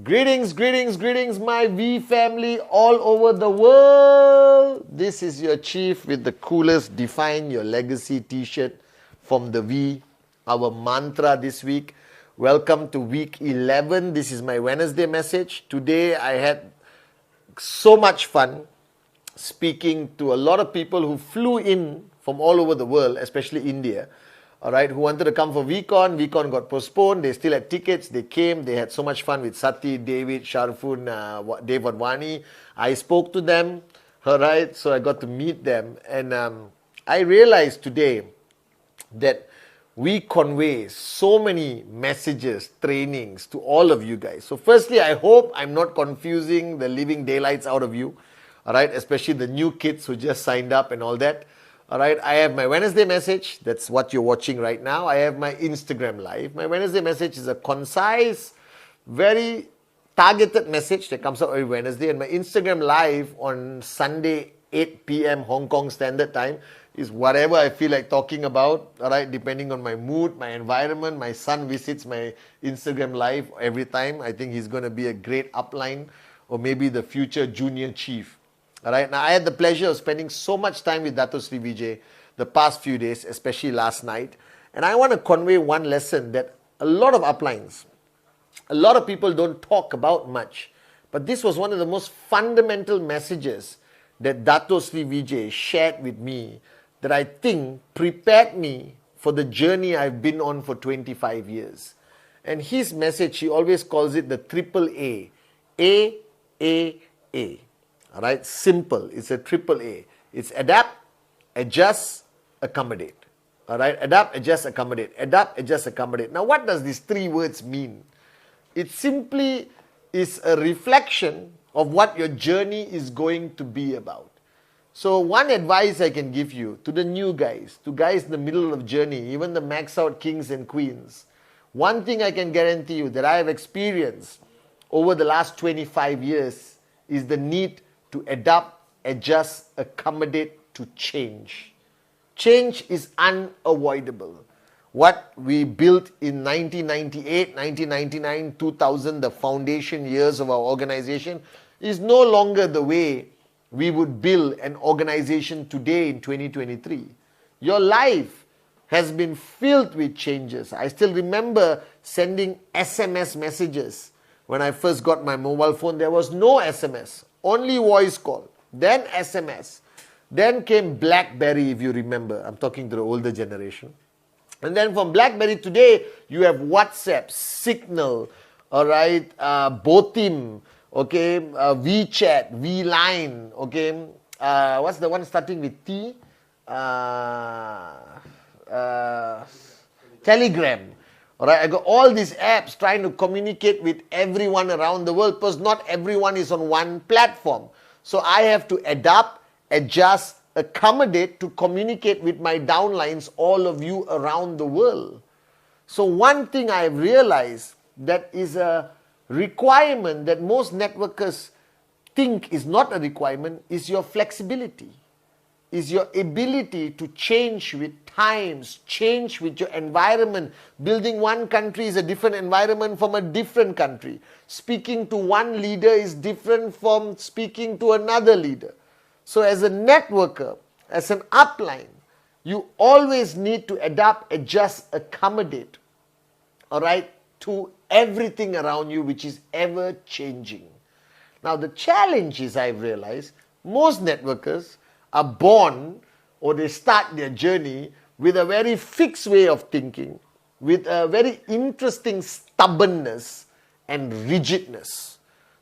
Greetings, greetings, greetings, my V family all over the world. This is your chief with the coolest Define Your Legacy t-shirt from the V. Our mantra this week. Welcome to week 11. This is my Wednesday message. Today I had so much fun speaking to a lot of people who flew in from all over the world, especially India. All right, who wanted to come for VCon. VCon got postponed. They still had tickets. They came. They had so much fun with Sati, David, Sharfun, Dave Wadwani. I spoke to them, all right, so I got to meet them. And I realized today that we convey so many messages, trainings to all of you guys. So firstly, I hope I'm not confusing the living daylights out of you, all right, especially the new kids who just signed up and all that. All right, I have my Wednesday message. That's what you're watching right now. I have my Instagram live. My Wednesday message is a concise, very targeted message that comes out every Wednesday. And my Instagram live on Sunday, 8 p.m. Hong Kong Standard Time is whatever I feel like talking about. All right, depending on my mood, my environment. My son visits my Instagram live every time. I think he's going to be a great upline or maybe the future junior chief. All right. Now, I had the pleasure of spending so much time with Dato Sri Vijay the past few days, especially last night. And I want to convey one lesson that a lot of uplines, a lot of people don't talk about much. But this was one of the most fundamental messages that Dato Sri Vijay shared with me that I think prepared me for the journey I've been on for 25 years. And his message, he always calls it the triple A. A. All right, simple. It's a triple A. It's adapt, adjust, accommodate. All right, adapt, adjust, accommodate. Adapt, adjust, accommodate. Now, what does these three words mean? It simply is a reflection of what your journey is going to be about. So, one advice I can give you to the new guys, to guys in the middle of journey, even the max out kings and queens, one thing I can guarantee you that I have experienced over the last 25 years is the need to adapt, adjust, accommodate to change. Change is unavoidable. What we built in 1998, 1999, 2000, the foundation years of our organization, is no longer the way we would build an organization today in 2023. Your life has been filled with changes. I still remember sending SMS messages. When I first got my mobile phone, there was no SMS. Only voice call, then SMS. Then came BlackBerry, if you remember. I'm talking to the older generation. And then from BlackBerry today, you have WhatsApp, Signal, all right, Botim, okay, WeChat, WeLine, okay. What's the one starting with T? Telegram. All right, I got all these apps trying to communicate with everyone around the world because not everyone is on one platform. So I have to adapt, adjust, accommodate to communicate with my downlines, all of you around the world. So one thing I've realized that is a requirement that most networkers think is not a requirement is your flexibility, is your ability to change with times, change with your environment. Building one country is a different environment from a different country. Speaking to one leader is different from speaking to another leader. So as a networker, as an upline, you always need to adapt, adjust, accommodate, all right, to everything around you which is ever changing. Now the challenge is, I've realized, most networkers are born or they start their journey with a very fixed way of thinking, with a very interesting stubbornness and rigidness.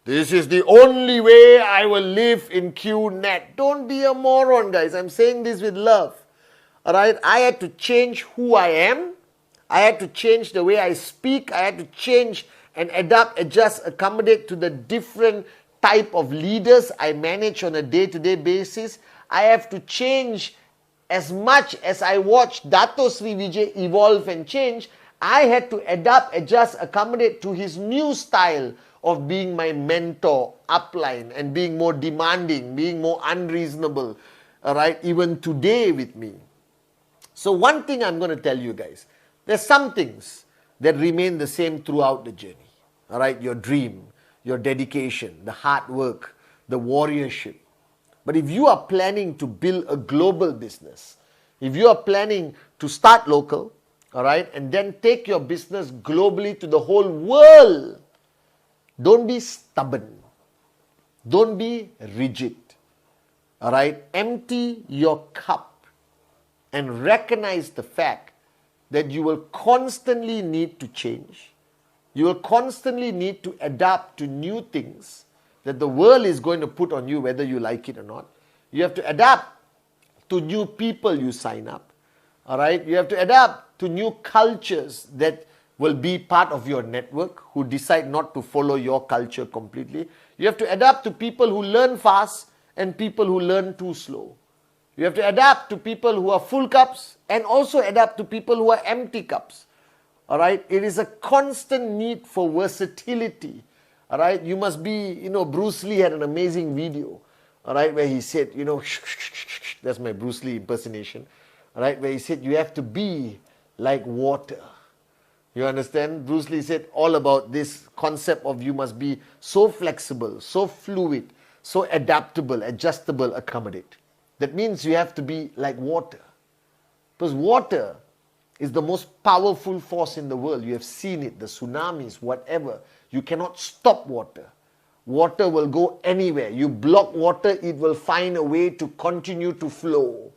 This is the only way I will live in QNET. Don't be a moron, guys. I'm saying this with love. All right, I had to change who I am. I had to change the way I speak. I had to change and adapt, adjust, accommodate to the different type of leaders I manage on a day-to-day basis. I have to change as much as I watch Dato Sri Vijay evolve and change. I had to adapt, adjust, accommodate to his new style of being my mentor, upline, and being more demanding, being more unreasonable, all right, even today with me. So one thing I'm going to tell you guys, there's some things that remain the same throughout the journey, all right, your dream, your dedication, the hard work, the warriorship. But if you are planning to build a global business, if you are planning to start local, all right, and then take your business globally to the whole world, don't be stubborn. Don't be rigid. All right, empty your cup and recognize the fact that you will constantly need to change. You will constantly need to adapt to new things that the world is going to put on you, whether you like it or not. You have to adapt to new people you sign up. All right, you have to adapt to new cultures that will be part of your network, who decide not to follow your culture completely. You have to adapt to people who learn fast and people who learn too slow. You have to adapt to people who are full cups and also adapt to people who are empty cups. All right, it is a constant need for versatility. All right, you must be, Bruce Lee had an amazing video, all right, where he said, that's my Bruce Lee impersonation, all right, where he said, you have to be like water. You understand? Bruce Lee said all about this concept of you must be so flexible, so fluid, so adaptable, adjustable, accommodate. That means you have to be like water. Because water is the most powerful force in the world. You have seen it, the tsunamis, whatever. You cannot stop water. Water will go anywhere. You block water, it will find a way to continue to flow.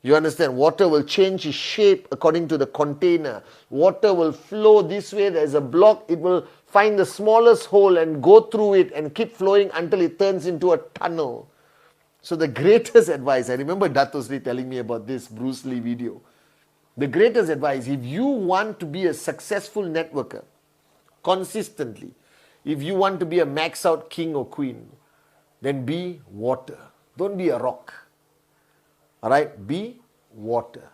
You understand? Water will change its shape according to the container. Water will flow this way. There's a block. It will find the smallest hole and go through it and keep flowing until it turns into a tunnel. So the greatest advice, I remember Dato Sri telling me about this Bruce Lee video. The greatest advice, if you want to be a successful networker consistently, if you want to be a max out king or queen, then be water. Don't be a rock. All right, be water.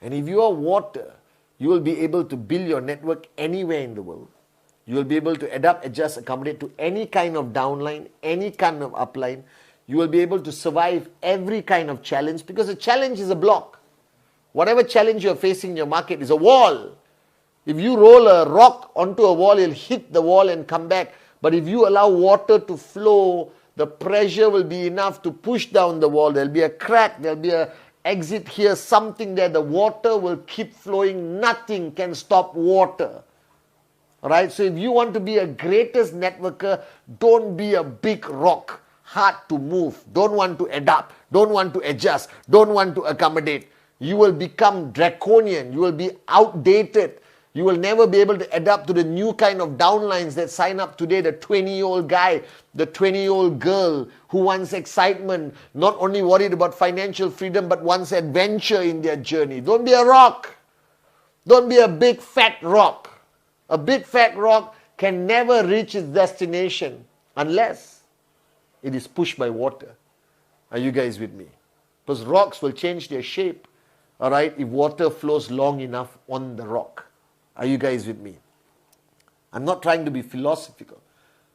And if you are water, you will be able to build your network anywhere in the world. You will be able to adapt, adjust, accommodate to any kind of downline, any kind of upline. You will be able to survive every kind of challenge, because a challenge is a block. Whatever challenge you are facing in your market is a wall. If you roll a rock onto a wall, it'll hit the wall and come back. But if you allow water to flow, the pressure will be enough to push down the wall. There'll be a crack, there'll be an exit here, something there. The water will keep flowing. Nothing can stop water. Alright, so if you want to be a greatest networker, don't be a big rock, hard to move, don't want to adapt, don't want to adjust, don't want to accommodate. You will become draconian, you will be outdated. You will never be able to adapt to the new kind of downlines that sign up today, the 20-year-old guy, the 20-year-old girl who wants excitement, not only worried about financial freedom, but wants adventure in their journey. Don't be a rock. Don't be a big fat rock. A big fat rock can never reach its destination unless it is pushed by water. Are you guys with me? Because rocks will change their shape, all right, if water flows long enough on the rock. Are you guys with me? I'm not trying to be philosophical.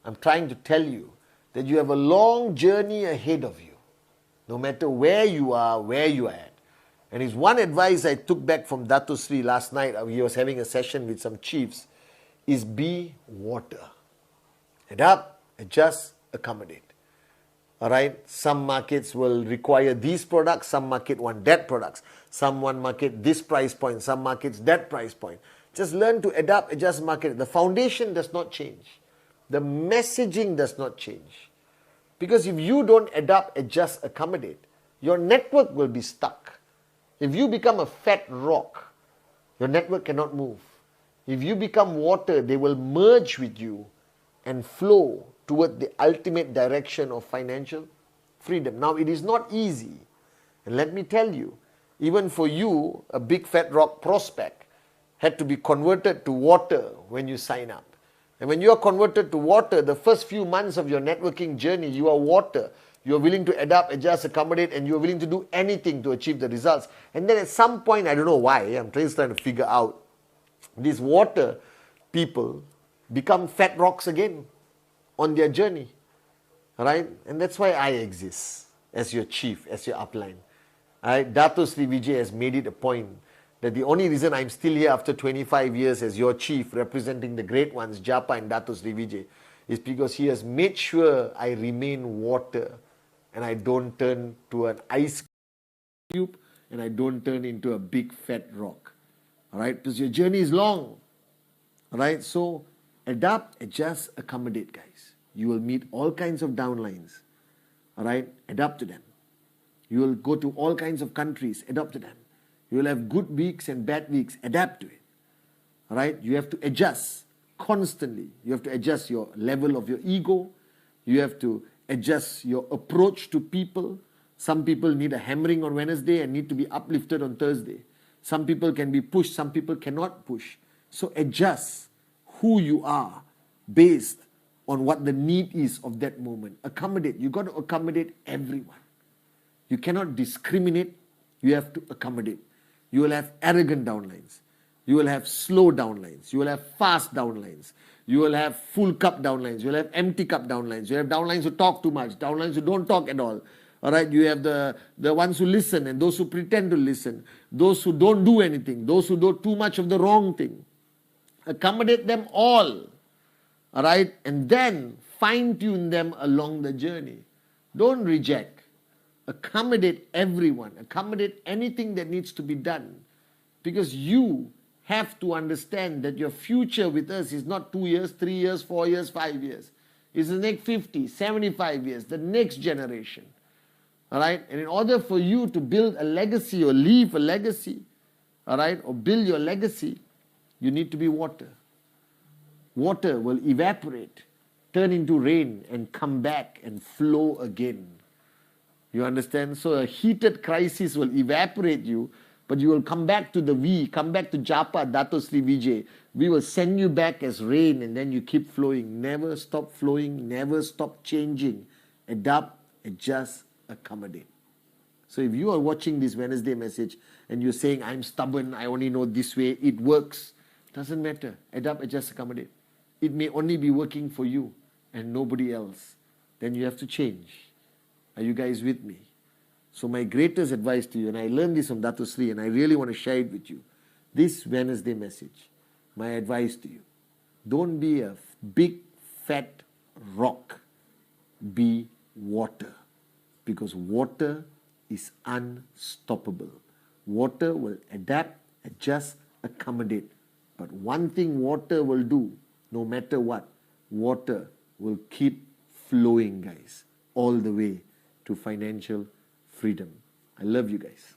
I'm trying to tell you that you have a long journey ahead of you, no matter where you are at. And it's one advice I took back from Dato Sri last night. He was having a session with some chiefs, is be water. Adapt, adjust, accommodate. All right, some markets will require these products, some market want that products, some want market this price point, some markets that price point. Just learn to adapt, adjust, market. The foundation does not change. The messaging does not change. Because if you don't adapt, adjust, accommodate, your network will be stuck. If you become a fat rock, your network cannot move. If you become water, they will merge with you and flow toward the ultimate direction of financial freedom. Now, it is not easy. And let me tell you, even for you, a big fat rock prospect had to be converted to water when you sign up. And when you are converted to water, the first few months of your networking journey, you are water. You are willing to adapt, adjust, accommodate, and you are willing to do anything to achieve the results. And then at some point, I don't know why, I'm just trying to figure out, these water people become fat rocks again on their journey. Alright? And that's why I exist as your chief, as your upline. Alright? Dato Sri Vijay has made it a point that the only reason I'm still here after 25 years as your chief, representing the great ones, Japa and Dato Sri Vijay, It's because He has made sure I remain water and I don't turn to an ice cube and I don't turn into a big fat rock. All right, because your journey is long. All right, so adapt, adjust, accommodate, guys. You will meet all kinds of downlines. All right, adapt to them. You will go to all kinds of countries, adapt to them. You will have good weeks and bad weeks, adapt to it. All right, you have to adjust constantly. You have to adjust your level of your ego. You have to adjust your approach to people. Some people need a hammering on Wednesday and need to be uplifted on Thursday. Some people can be pushed, some people cannot push. So adjust who you are based on what the need is of that moment. Accommodate. You got to accommodate everyone. You cannot discriminate. You have to accommodate. You will have arrogant downlines. You will have slow downlines. You will have fast downlines. You will have full cup downlines. You will have empty cup downlines. You have downlines who talk too much. Downlines who don't talk at all. All right, you have the ones who listen and those who pretend to listen. Those who don't do anything. Those who do too much of the wrong thing. Accommodate them all. All right, and then fine-tune them along the journey. Don't reject. Accommodate everyone. Accommodate anything that needs to be done. Because you have to understand that your future with us is not 2 years, 3 years, 4 years, 5 years. It's the next 50, 75 years, the next generation. All right? And in order for you to build a legacy or leave a legacy, all right, or build your legacy, you need to be water. Water will evaporate, turn into rain, and come back and flow again. You understand? So a heated crisis will evaporate you, but you will come back to the V, come back to Japa, Dato Sri Vijay. We will send you back as rain and then you keep flowing. Never stop flowing, never stop changing. Adapt, adjust, accommodate. So if you are watching this Wednesday message and you're saying, I'm stubborn, I only know this way, it works. Doesn't matter. Adapt, adjust, accommodate. It may only be working for you and nobody else. Then you have to change. Are you guys with me? So my greatest advice to you, and I learned this from Dato Sri, and I really want to share it with you. This Wednesday message, my advice to you, don't be a big fat rock. Be water. Because water is unstoppable. Water will adapt, adjust, accommodate. But one thing water will do, no matter what, water will keep flowing, guys, all the way to financial freedom. I love you guys.